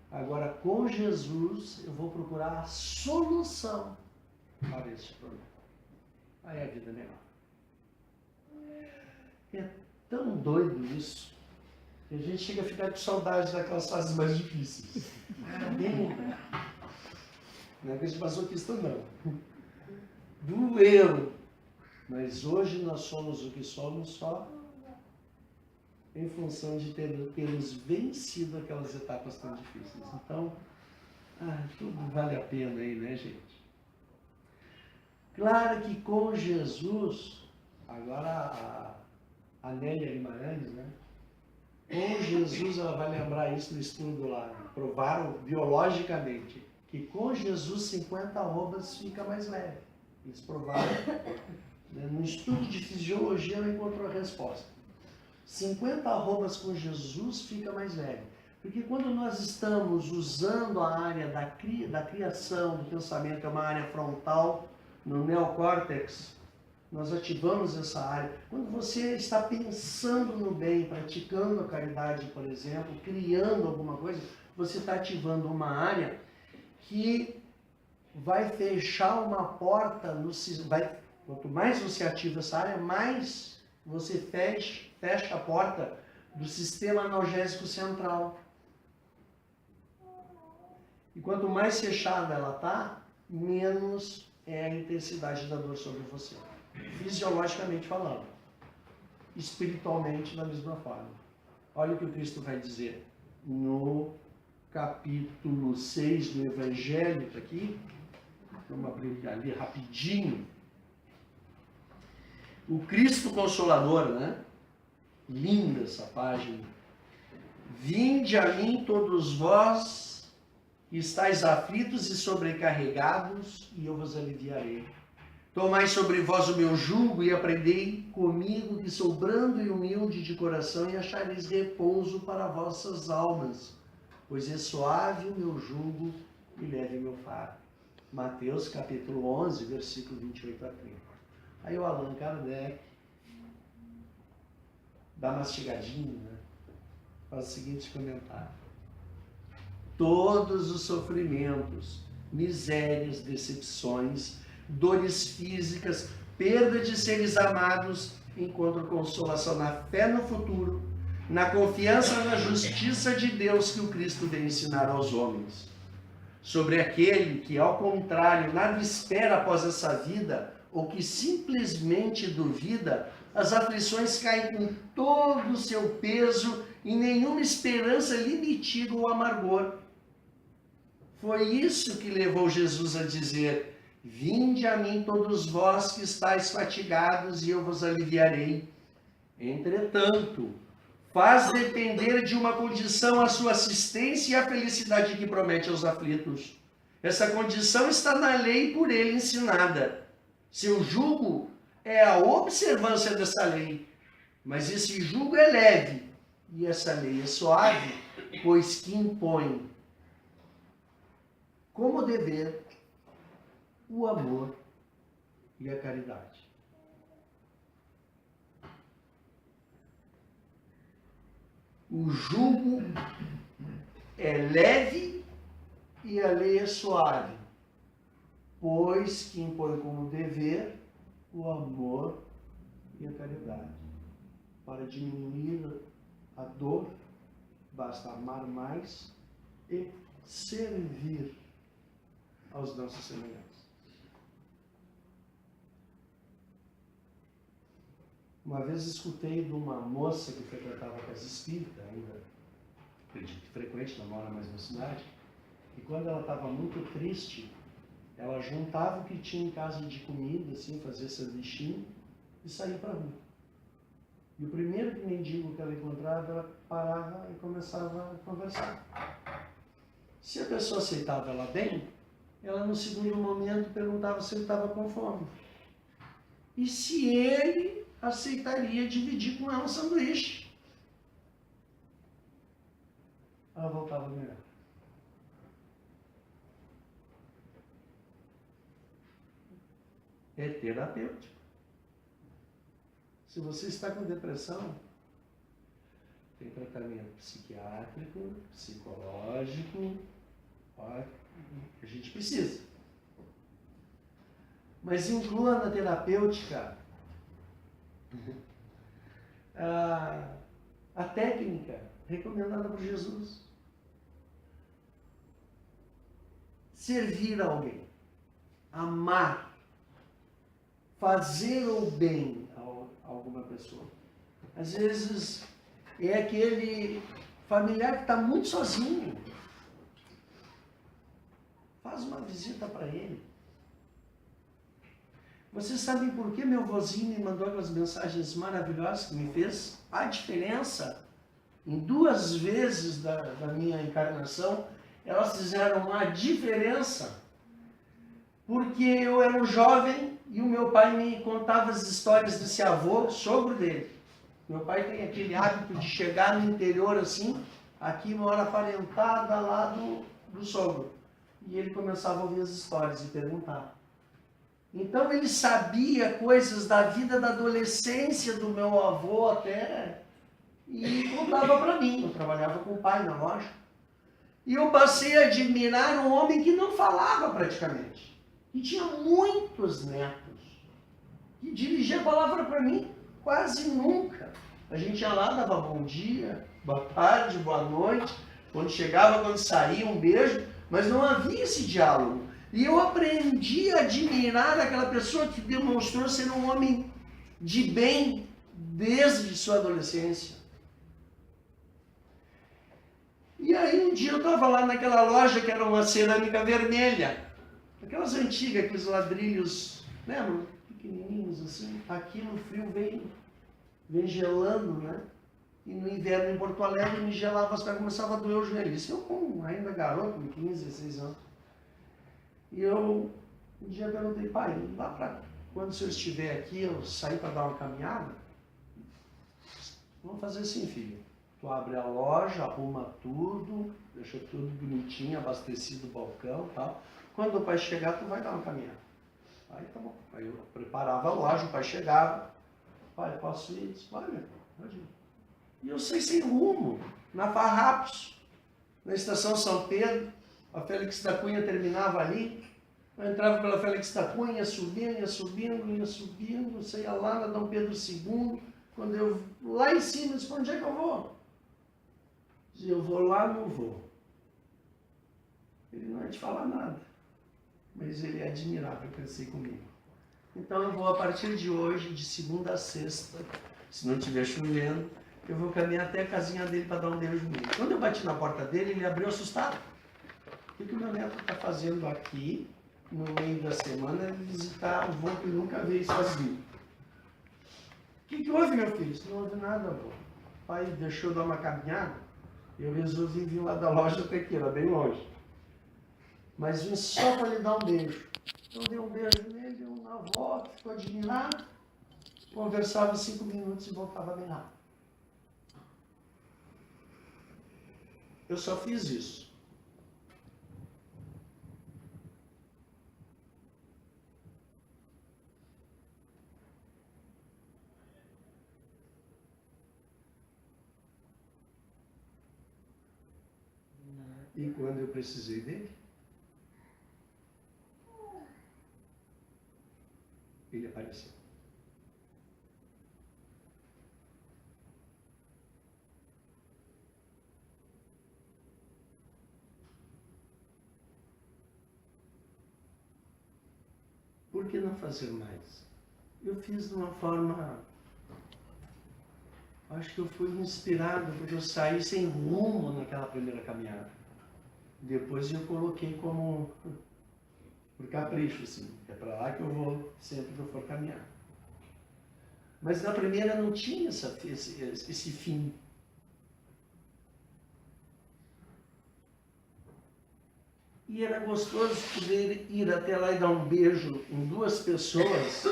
agora com Jesus eu vou procurar a solução para esse problema. Aí a vida é melhor. É tão doido isso que a gente chega a ficar com saudade daquelas fases mais difíceis. Bem, não é que a gente passou questão não. Doeu. Mas hoje nós somos o que somos só em função de termos vencido aquelas etapas tão difíceis. Então, tudo vale a pena aí, né, gente? Claro que com Jesus, agora a Nélia Guimarães, né? Com Jesus, ela vai lembrar isso no estudo lá, provaram biologicamente, que com Jesus 50 arrobas fica mais leve. Eles provaram, né? No estudo de fisiologia ela encontrou a resposta. 50 arrobas com Jesus fica mais leve. Porque quando nós estamos usando a área da criação, do pensamento, que é uma área frontal, no neocórtex, nós ativamos essa área. Quando você está pensando no bem, praticando a caridade, por exemplo, criando alguma coisa, você está ativando uma área que vai fechar uma porta, quanto mais você ativa essa área, mais você fecha a porta do sistema analgésico central. E quanto mais fechada ela está, menos é a intensidade da dor sobre você. Fisiologicamente falando. Espiritualmente, da mesma forma. Olha o que o Cristo vai dizer no capítulo 6 do Evangelho, tá aqui. Vamos abrir ali rapidinho. O Cristo Consolador, né? Linda essa página. Vinde a mim todos vós que estáis aflitos e sobrecarregados, e eu vos aliviarei. Tomai sobre vós o meu jugo e aprendei comigo, que sou brando e humilde de coração, e achareis repouso para vossas almas, pois é suave o meu jugo e leve o meu fardo. Mateus capítulo 11, versículo 28 a 30. Aí o Allan Kardec dá mastigadinho, né? Faz o seguinte comentário. Todos os sofrimentos, misérias, decepções, dores físicas, perda de seres amados, encontram consolação na fé no futuro, na confiança na justiça de Deus que o Cristo vem ensinar aos homens. Sobre aquele que, ao contrário, nada espera após essa vida, ou que simplesmente duvida, as aflições caem com todo o seu peso e nenhuma esperança lhe mitiga o amargor. Foi isso que levou Jesus a dizer: vinde a mim todos vós que estáis fatigados e eu vos aliviarei. Entretanto, faz depender de uma condição a sua assistência e a felicidade que promete aos aflitos. Essa condição está na lei por ele ensinada. Seu jugo é a observância dessa lei, mas esse jugo é leve e essa lei é suave, pois que impõe como dever o amor e a caridade. O jugo é leve e a lei é suave, pois que impõe como dever o amor e a caridade. Para diminuir a dor, basta amar mais e servir aos nossos semelhantes. Uma vez escutei de uma moça que frequentava a casa espírita, ainda acredito que frequente, não mora mais na cidade, e quando ela estava muito triste, ela juntava o que tinha em casa de comida, assim, fazia sanduichinho e saía para a rua. E o primeiro mendigo que ela encontrava, ela parava e começava a conversar. Se a pessoa aceitava ela bem, ela no segundo momento perguntava se ele estava com fome. E se ele aceitaria dividir com ela um sanduíche. Ela voltava melhor. É terapêutico. Se você está com depressão, tem tratamento psiquiátrico, psicológico, que a gente precisa. Mas inclua na terapêutica a técnica recomendada por Jesus. Servir a alguém, amar, fazer o bem a alguma pessoa. Às vezes é aquele familiar que está muito sozinho. Faz uma visita para ele. Vocês sabem por que meu vozinho me mandou aquelas mensagens maravilhosas que me fez? A diferença, em 2 vezes da minha encarnação, elas fizeram uma diferença. Porque eu era um jovem e o meu pai me contava as histórias desse avô, sogro dele. Meu pai tem aquele hábito de chegar no interior assim, aqui uma hora aparentada lá do sogro. E ele começava a ouvir as histórias e perguntar. Então ele sabia coisas da vida da adolescência do meu avô até, e contava para mim. Eu trabalhava com o pai na loja. E eu passei a admirar um homem que não falava praticamente. E tinha muitos netos. E dirigia a palavra para mim. quase nunca. A gente ia lá, dava bom dia, boa tarde, boa noite, quando chegava, quando saía, um beijo, mas não havia esse diálogo. E eu aprendi a admirar aquela pessoa que demonstrou ser um homem de bem desde sua adolescência. E aí um dia eu estava lá naquela loja que era uma cerâmica vermelha, aquelas antigas, aqueles ladrilhos, lembram? Pequenininhos assim. Aqui no frio vem gelando, né? E no inverno em Porto Alegre me gelava as pernas, começava a doer o joelho. Isso eu ainda garoto, com 15, 16 anos. E eu um dia perguntei, pai, não dá para, quando o senhor estiver aqui, eu sair para dar uma caminhada? Vamos fazer assim, filho. Tu abre a loja, arruma tudo, deixa tudo bonitinho, abastecido o balcão e tal. Quando o pai chegar, tu vai dar uma caminhada. Aí tá bom. Aí eu preparava a loja, o pai chegava. Pai, posso ir? Disse, vai, meu, pode ir. E eu saí sem rumo, na Farrapos, na estação São Pedro. A Félix da Cunha terminava ali. Eu entrava pela Félix da Cunha, ia subindo, saía lá na Dom Pedro II. Quando eu, lá em cima, eu disse, para onde é que eu vou? Dizia, eu vou lá, não vou. Ele não ia te falar nada, mas ele é admirável, pensei comigo. Então eu vou, a partir de hoje, de segunda a sexta, se não estiver chovendo, eu vou caminhar até a casinha dele para dar um beijo nele. Quando eu bati na porta dele, ele abriu assustado. O que o meu neto está fazendo aqui, no meio da semana, é visitar o avô que nunca veio sozinho. O que houve, meu filho? Não houve nada, avô. O pai deixou eu dar uma caminhada, eu resolvi vir lá da loja até aqui, era bem longe. Mas vim só para lhe dar um beijo. Eu dei um beijo nele, dei na avó, ficou admirado, conversava 5 minutos e voltava bem rápido. Eu só fiz isso. E quando eu precisei dele, ele apareceu. Por que não fazer mais? Eu fiz de uma forma... Acho que eu fui inspirado, porque eu saí sem rumo naquela primeira caminhada. Depois eu coloquei como... por capricho, assim. É para lá que eu vou sempre que eu for caminhar. Mas na primeira não tinha esse fim. E era gostoso poder ir até lá e dar um beijo em 2 pessoas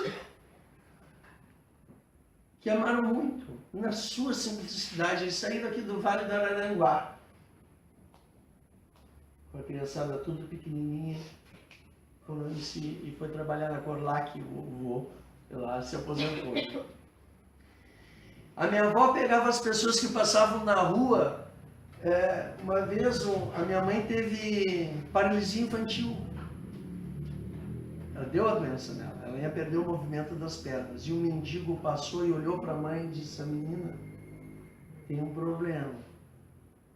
que amaram muito, na sua simplicidade. Eles saíram aqui do Vale do Araranguá, com a criançada tudo pequenininha, e foi trabalhar na Corlac, o vô, lá se aposentou. A minha avó pegava as pessoas que passavam na rua. Uma vez a minha mãe teve paralisia infantil. Ela deu a doença nela, ela ia perder o movimento das pernas. E um mendigo passou e olhou para a mãe e disse, a menina tem um problema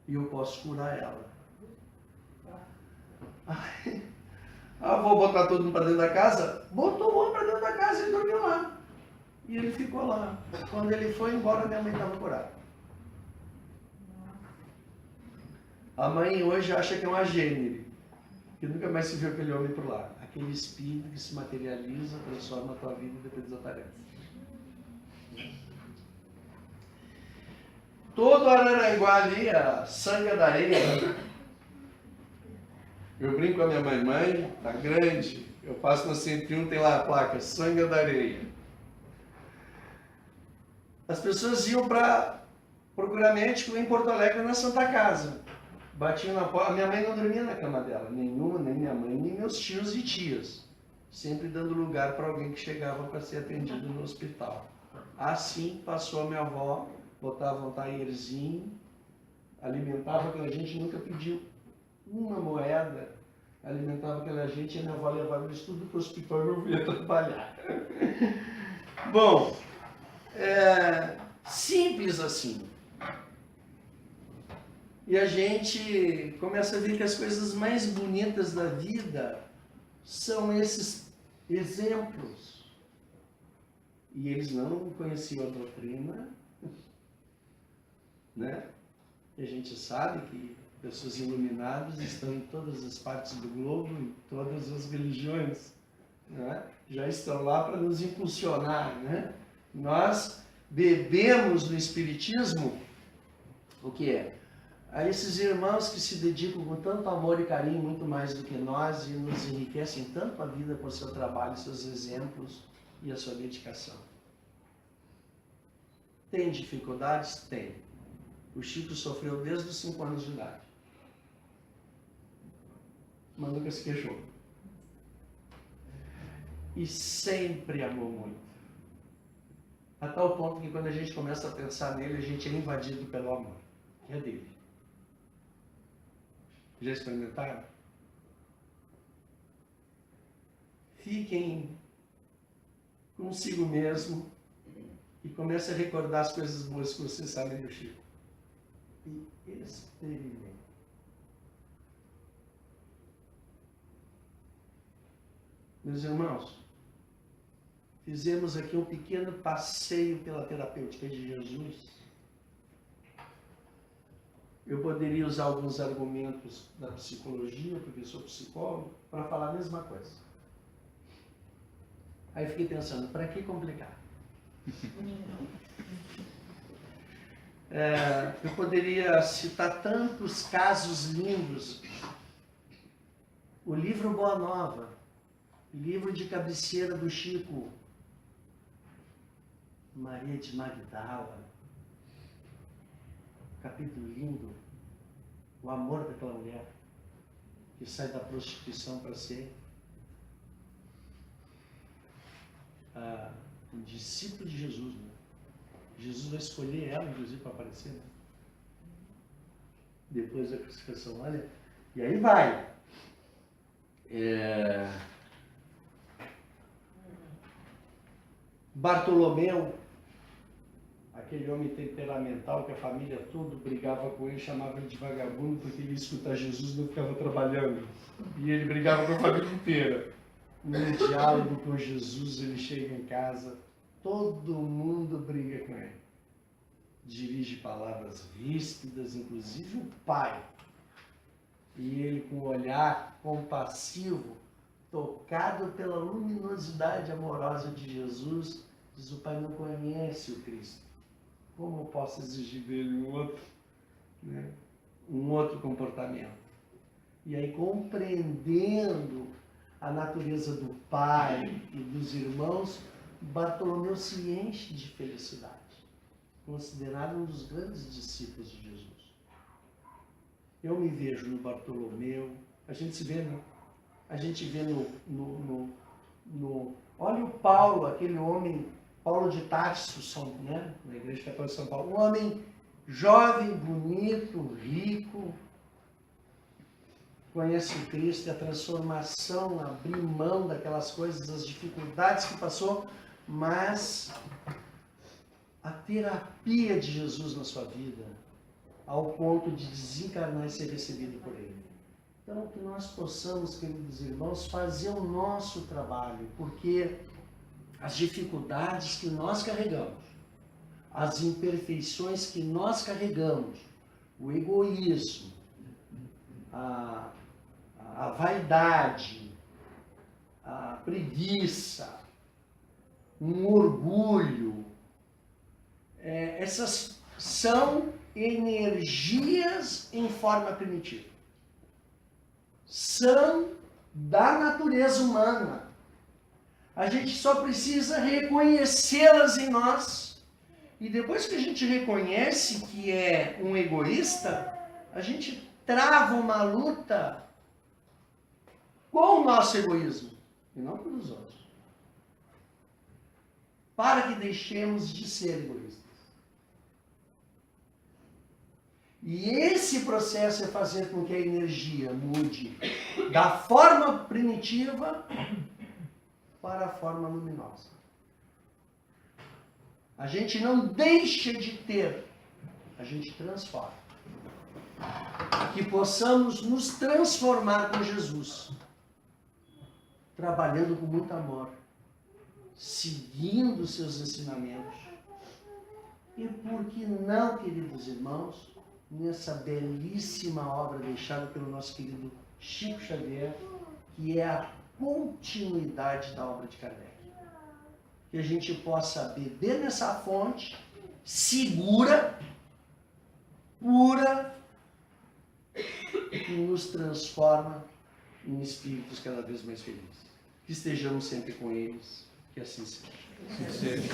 e eu posso curar ela. Aí, vou botar todo mundo para dentro da casa? Botou o homem para dentro da casa e dormiu lá. E ele ficou lá. Quando ele foi embora, minha mãe estava curada. A mãe hoje acha que é uma gênere, que nunca mais se viu aquele homem por lá. Aquele espírito que se materializa, transforma a tua vida e depois desaparece. Todo Araranguá ali, a Sanga da Areia. Eu brinco com a minha mãe, tá grande. Eu passo no 101, tem lá a placa, Sanga da Areia. As pessoas iam para procurar médico em Porto Alegre, na Santa Casa. Batiam na porta. A minha mãe não dormia na cama dela, nenhuma, nem minha mãe, nem meus tios e tias. Sempre dando lugar para alguém que chegava para ser atendido no hospital. Assim passou a minha avó, botava um taierzinho, alimentava aquela gente, nunca pediu uma moeda, alimentava aquela gente e a minha avó levava eles tudo para o hospital e eu ia trabalhar. Bom, Simples assim. E a gente começa a ver que as coisas mais bonitas da vida são esses exemplos. E eles não conheciam a doutrina, né? E a gente sabe que pessoas iluminadas estão em todas as partes do globo, em todas as religiões, né? Já estão lá para nos impulsionar, né? Nós bebemos no Espiritismo o que é? A esses irmãos que se dedicam com tanto amor e carinho, muito mais do que nós, e nos enriquecem tanto a vida com o seu trabalho, seus exemplos e a sua dedicação. Tem dificuldades? Tem. O Chico sofreu desde os 5 anos de idade. Mas nunca se queixou. E sempre amou muito. A tal ponto que quando a gente começa a pensar nele, a gente é invadido pelo amor, que é dele. Já experimentaram? Fiquem consigo mesmo e comecem a recordar as coisas boas que vocês sabem do Chico. E experimentem. Meus irmãos, fizemos aqui um pequeno passeio pela terapêutica de Jesus. Eu poderia usar alguns argumentos da psicologia, porque sou psicólogo, para falar a mesma coisa. Aí fiquei pensando, para que complicar? Eu poderia citar tantos casos lindos. O livro Boa Nova, livro de cabeceira do Chico, Maria de Magdala, capítulo lindo, o amor daquela mulher que sai da prostituição para ser um discípulo de Jesus, né? Jesus vai escolher ela, inclusive, para aparecer, né? Depois da crucificação, olha, e aí vai. Bartolomeu, aquele homem temperamental que a família toda brigava com ele, chamava ele de vagabundo porque ele ia escutar Jesus e não ficava trabalhando. E ele brigava com a família inteira. No diálogo com Jesus, ele chega em casa, todo mundo briga com ele. Dirige palavras ríspidas, inclusive o pai. E ele, com um olhar compassivo, tocado pela luminosidade amorosa de Jesus, diz: o pai não conhece o Cristo. Como eu posso exigir dele um outro comportamento? E aí, compreendendo a natureza do pai e dos irmãos, Bartolomeu se enche de felicidade, considerado um dos grandes discípulos de Jesus. Eu me vejo no Bartolomeu, a gente se vê, né? A gente vê olha o Paulo, aquele homem, Paulo de Tarso, né? Na Igreja Católica de São Paulo, um homem jovem, bonito, rico, conhece o Cristo e a transformação, abrir mão daquelas coisas, das dificuldades que passou, mas a terapia de Jesus na sua vida, ao ponto de desencarnar e ser recebido por Ele. Então, que nós possamos, queridos irmãos, fazer o nosso trabalho, porque as dificuldades que nós carregamos, as imperfeições que nós carregamos, o egoísmo, a vaidade, a preguiça, um orgulho, essas são energias em forma primitiva. São da natureza humana. A gente só precisa reconhecê-las em nós. E depois que a gente reconhece que é um egoísta, a gente trava uma luta com o nosso egoísmo, e não com os outros. Para que deixemos de ser egoístas. E esse processo é fazer com que a energia mude da forma primitiva para a forma luminosa. A gente não deixa de ter, a gente transforma. Que possamos nos transformar com Jesus, trabalhando com muito amor, seguindo seus ensinamentos. E por que não, queridos irmãos, nessa belíssima obra deixada pelo nosso querido Chico Xavier, que é a continuidade da obra de Kardec. Que a gente possa beber nessa fonte segura, pura, que nos transforma em espíritos cada vez mais felizes. Que estejamos sempre com eles, que assim seja. Sim, seja.